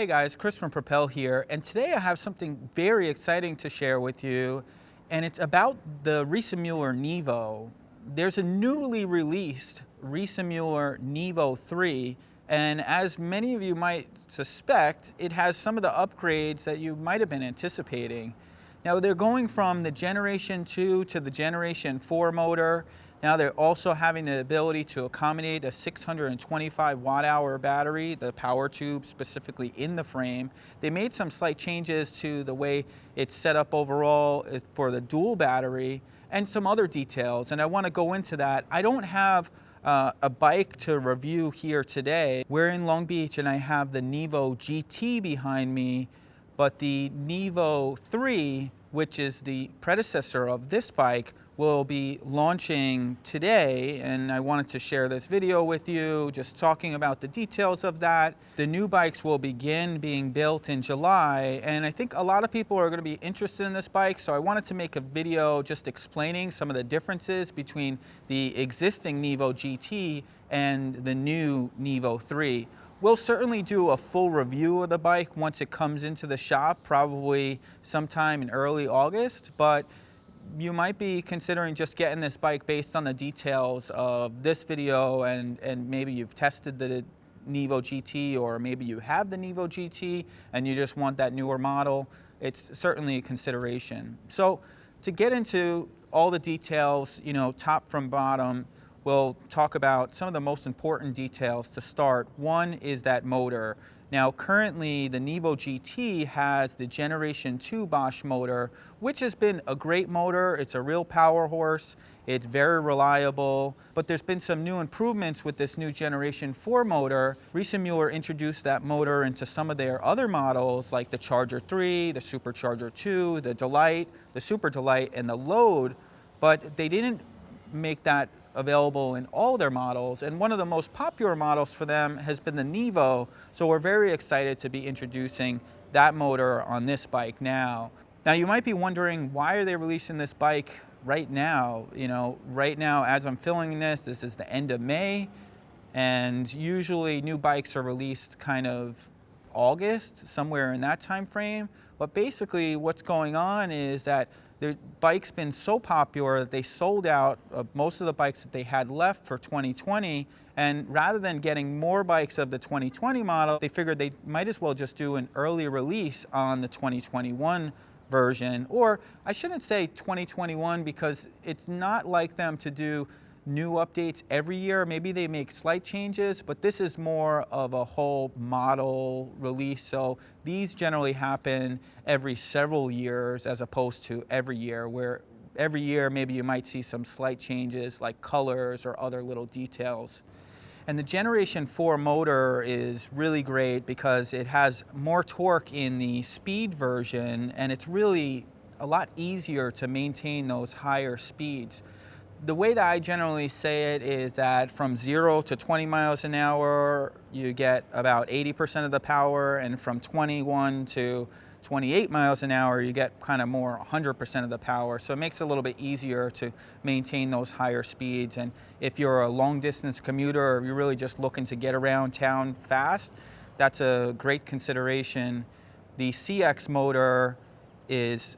Hey guys, Chris from Propel here, and today I have something very exciting to share with you, and it's about the Riese Müller Nevo. There's a newly released Riese Müller Nevo3, and as many of you might suspect, it has some of the upgrades that you might have been anticipating. Now they're going from the Generation 2 to the Generation 4 motor. Now they're also having the ability to accommodate a 625 watt-hour battery, the power tube specifically in the frame. They made some slight changes to the way it's set up overall for the dual battery and some other details, and I want to go into that. I don't have a bike to review here today. We're in Long Beach and I have the Nevo GT behind me, but the Nevo3, which is the predecessor of this bike, will be launching today, and I wanted to share this video with you, just talking about the details of that. The new bikes will begin being built in July, and I think a lot of people are going to be interested in this bike, so I wanted to make a video just explaining some of the differences between the existing Nevo GT and the new Nevo3. We'll certainly do a full review of the bike once it comes into the shop, probably sometime in early August, but you might be considering just getting this bike based on the details of this video, and maybe you've tested the Nevo GT, or maybe you have the Nevo GT and you just want that newer model. It's certainly a consideration. So to get into all the details, top from bottom, we'll talk about some of the most important details to start. One is that motor. Now currently the Nevo GT has the Generation 2 Bosch motor, which has been a great motor. It's a real power horse. It's very reliable, but there's been some new improvements with this new Generation 4 motor. Riese Müller introduced that motor into some of their other models like the Charger 3, the Supercharger 2, the Delight, the Super Delight, and the Load, but they didn't make that available in all their models, and one of the most popular models for them has been the Nevo, so we're very excited to be introducing that motor on this bike now. Now you might be wondering, why are they releasing this bike right now? Right now as I'm filming this is the end of May, and usually new bikes are released kind of August, somewhere in that time frame. But basically what's going on is that the bike's been so popular that they sold out of most of the bikes that they had left for 2020, and rather than getting more bikes of the 2020 model, they figured they might as well just do an early release on the 2021 version. Or I shouldn't say 2021, because it's not like them to do new updates every year. Maybe they make slight changes, but this is more of a whole model release. So these generally happen every several years as opposed to every year, where every year maybe you might see some slight changes like colors or other little details. And the Generation 4 motor is really great because it has more torque in the speed version, and it's really a lot easier to maintain those higher speeds. The way that I generally say it is that from 0 to 20 miles an hour, you get about 80% of the power, and from 21 to 28 miles an hour, you get kind of more 100% of the power. So it makes it a little bit easier to maintain those higher speeds. And if you're a long distance commuter, or you're really just looking to get around town fast, that's a great consideration. The CX motor is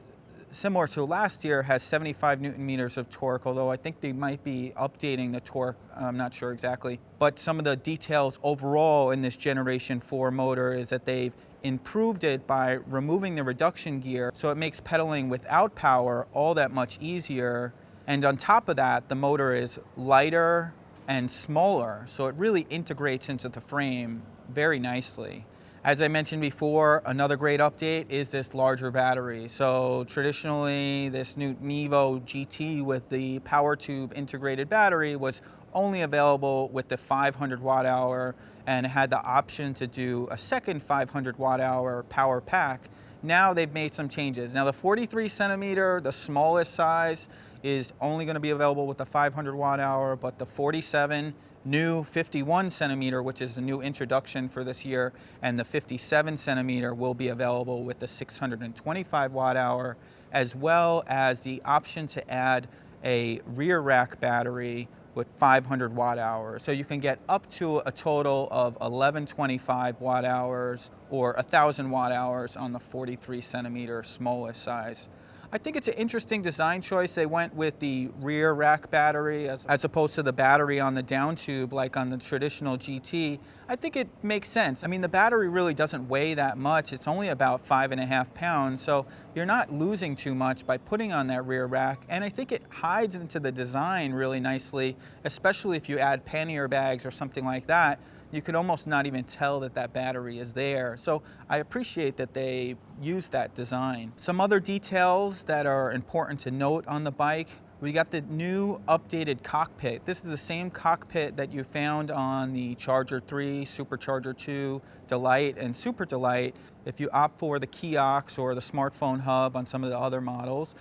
similar to last year, has 75 Newton meters of torque, although I think they might be updating the torque, I'm not sure exactly. But some of the details overall in this Generation 4 motor is that they've improved it by removing the reduction gear, so it makes pedaling without power all that much easier. And on top of that, the motor is lighter and smaller, so it really integrates into the frame very nicely. As I mentioned before, another great update is this larger battery. So traditionally, this new Nevo GT with the power tube integrated battery was only available with the 500 watt hour and had the option to do a second 500 watt hour power pack. Now they've made some changes. Now the 43 centimeter, the smallest size, is only going to be available with the 500 watt hour, but the 47 new 51 centimeter, which is a new introduction for this year, and the 57 centimeter will be available with the 625 watt hour, as well as the option to add a rear rack battery with 500 watt hours. So you can get up to a total of 1125 watt hours or 1000 watt hours on the 43 centimeter smallest size. I think it's an interesting design choice. They went with the rear rack battery as opposed to the battery on the down tube like on the traditional GT. I think it makes sense. I mean, the battery really doesn't weigh that much. It's only about 5.5 pounds, so you're not losing too much by putting on that rear rack. And I think it hides into the design really nicely, especially if you add pannier bags or something like that. You could almost not even tell that that battery is there. So I appreciate that they use that design. Some other details that are important to note on the bike: we got the new updated cockpit. This is the same cockpit that you found on the Charger 3, Supercharger 2, Delight, and Super Delight. If you opt for the kiosk or the smartphone hub on some of the other models,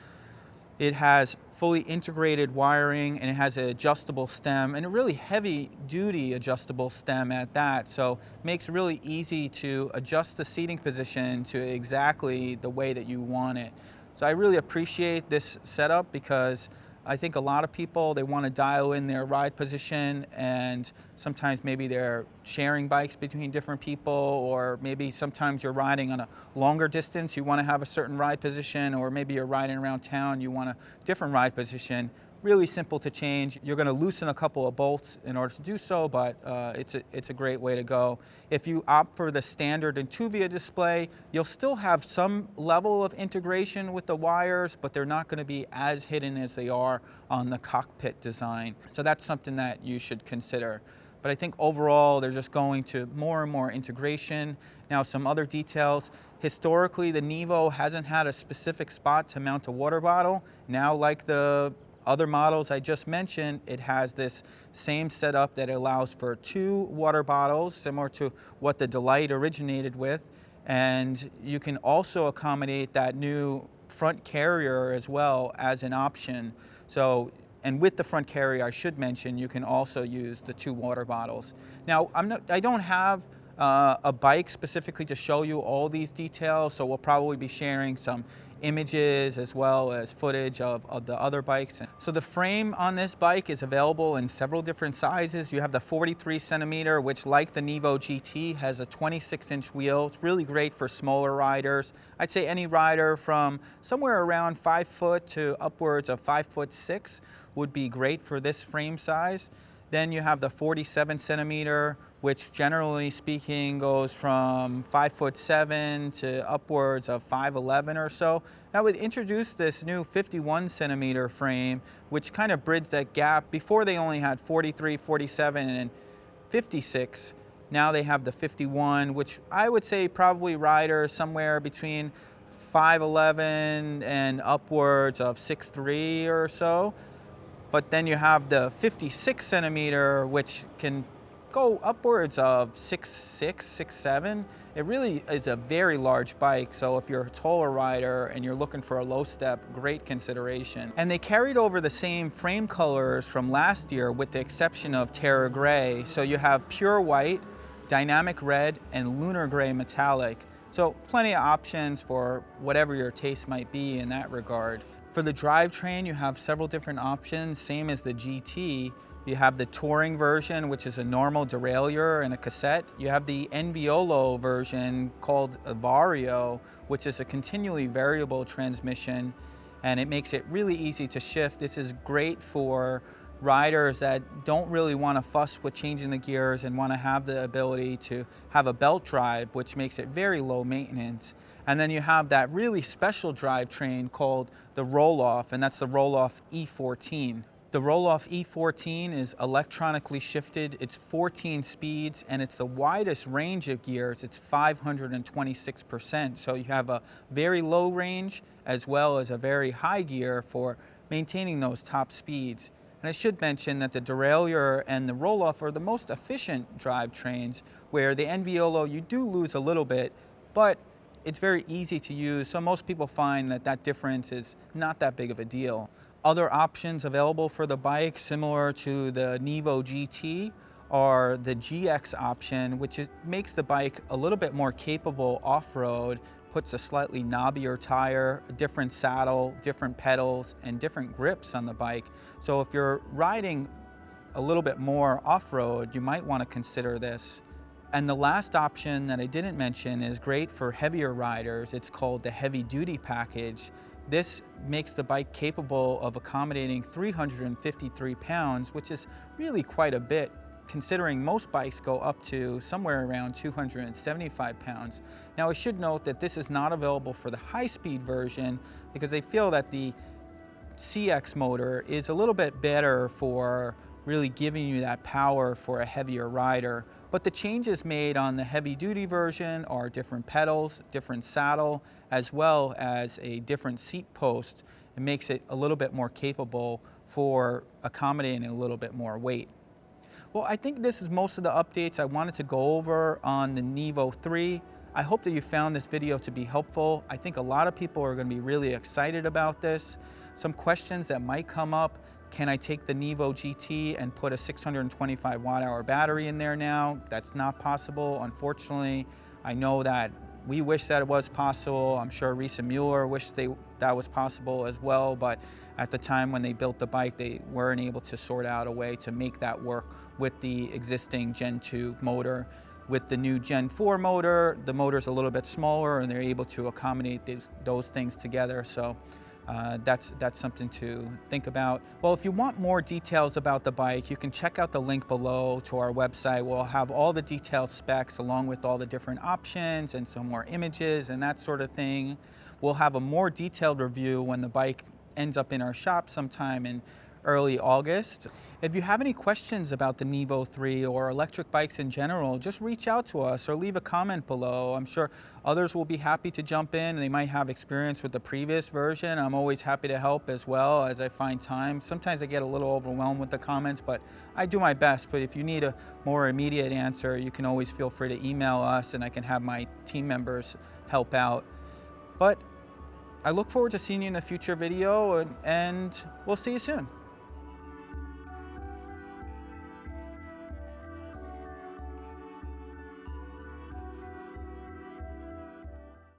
it has fully integrated wiring, and it has an adjustable stem, and a really heavy duty adjustable stem at that. So it makes it really easy to adjust the seating position to exactly the way that you want it. So I really appreciate this setup because I think a lot of people, they want to dial in their ride position, and sometimes maybe they're sharing bikes between different people, or maybe sometimes you're riding on a longer distance, you want to have a certain ride position, or maybe you're riding around town, you want a different ride position. Really simple to change. You're going to loosen a couple of bolts in order to do so, but it's a great way to go. If you opt for the standard Intuvia display, you'll still have some level of integration with the wires, but they're not going to be as hidden as they are on the cockpit design. So that's something that you should consider. But I think overall, they're just going to more and more integration. Now, some other details. Historically, the Nevo hasn't had a specific spot to mount a water bottle. Now, like the other models I just mentioned, it has this same setup that allows for 2 water bottles, similar to what the Delight originated with. And you can also accommodate that new front carrier as well as an option. So, and with the front carrier, I should mention, you can also use the 2 water bottles. Now, I don't have a bike specifically to show you all these details, so we'll probably be sharing some images as well as footage of the other bikes. So the frame on this bike is available in several different sizes. You have the 43 centimeter, which, like the Nevo GT, has a 26-inch wheel. It's really great for smaller riders. I'd say any rider from somewhere around 5 foot to upwards of 5'6" would be great for this frame size. Then you have the 47 centimeter, which generally speaking goes from 5'7" to upwards of 5'11" or so. Now we introduced this new 51 centimeter frame, which kind of bridged that gap. Before they only had 43, 47, and 56. Now they have the 51, which I would say probably riders somewhere between 5'11" and upwards of 6'3" or so. But then you have the 56 centimeter, which can go upwards of 6'6", 6'7". It really is a very large bike, so if you're a taller rider and you're looking for a low step, great consideration. And they carried over the same frame colors from last year with the exception of Terra Gray. So you have pure white, dynamic red, and lunar gray metallic. So plenty of options for whatever your taste might be in that regard. For the drivetrain, you have several different options, same as the GT. You have the touring version, which is a normal derailleur and a cassette. You have the Enviolo version called a Vario, which is a continually variable transmission, and it makes it really easy to shift. This is great for riders that don't really want to fuss with changing the gears and want to have the ability to have a belt drive, which makes it very low maintenance. And then you have that really special drivetrain called the Roll-Off, and that's the Roll-Off E14. The Roll-Off E14 is electronically shifted. It's 14 speeds, and it's the widest range of gears. It's 526%. So you have a very low range as well as a very high gear for maintaining those top speeds. And I should mention that the derailleur and the Roll-Off are the most efficient drivetrains, where the Enviolo, you do lose a little bit, but it's very easy to use, so most people find that that difference is not that big of a deal. Other options available for the bike, similar to the Nevo GT, are the GX option, which makes the bike a little bit more capable off-road, puts a slightly knobbier tire, a different saddle, different pedals, and different grips on the bike. So if you're riding a little bit more off-road, you might want to consider this. And the last option that I didn't mention is great for heavier riders. It's called the heavy duty package. This makes the bike capable of accommodating 353 pounds, which is really quite a bit, considering most bikes go up to somewhere around 275 pounds. Now, I should note that this is not available for the high-speed version because they feel that the CX motor is a little bit better for really giving you that power for a heavier rider. But the changes made on the heavy duty version are different pedals, different saddle, as well as a different seat post. It makes it a little bit more capable for accommodating a little bit more weight. Well, I think this is most of the updates I wanted to go over on the Nevo3. I hope that you found this video to be helpful. I think a lot of people are going to be really excited about this. Some questions that might come up: can I take the Nevo GT and put a 625 watt-hour battery in there now? That's not possible, unfortunately. I know that we wish that it was possible. I'm sure Riese Müller wished that was possible as well, but at the time when they built the bike, they weren't able to sort out a way to make that work with the existing Gen 2 motor. With the new Gen 4 motor, the motor's a little bit smaller and they're able to accommodate those things together. So that's something to think about. Well, if you want more details about the bike, you can check out the link below to our website. We'll have all the detailed specs along with all the different options and some more images and that sort of thing. We'll have a more detailed review when the bike ends up in our shop sometime in early August. If you have any questions about the Nevo3 or electric bikes in general, just reach out to us or leave a comment below. I'm sure others will be happy to jump in. They might have experience with the previous version. I'm always happy to help as well as I find time. Sometimes I get a little overwhelmed with the comments, but I do my best. But if you need a more immediate answer, you can always feel free to email us and I can have my team members help out. But I look forward to seeing you in a future video, and we'll see you soon.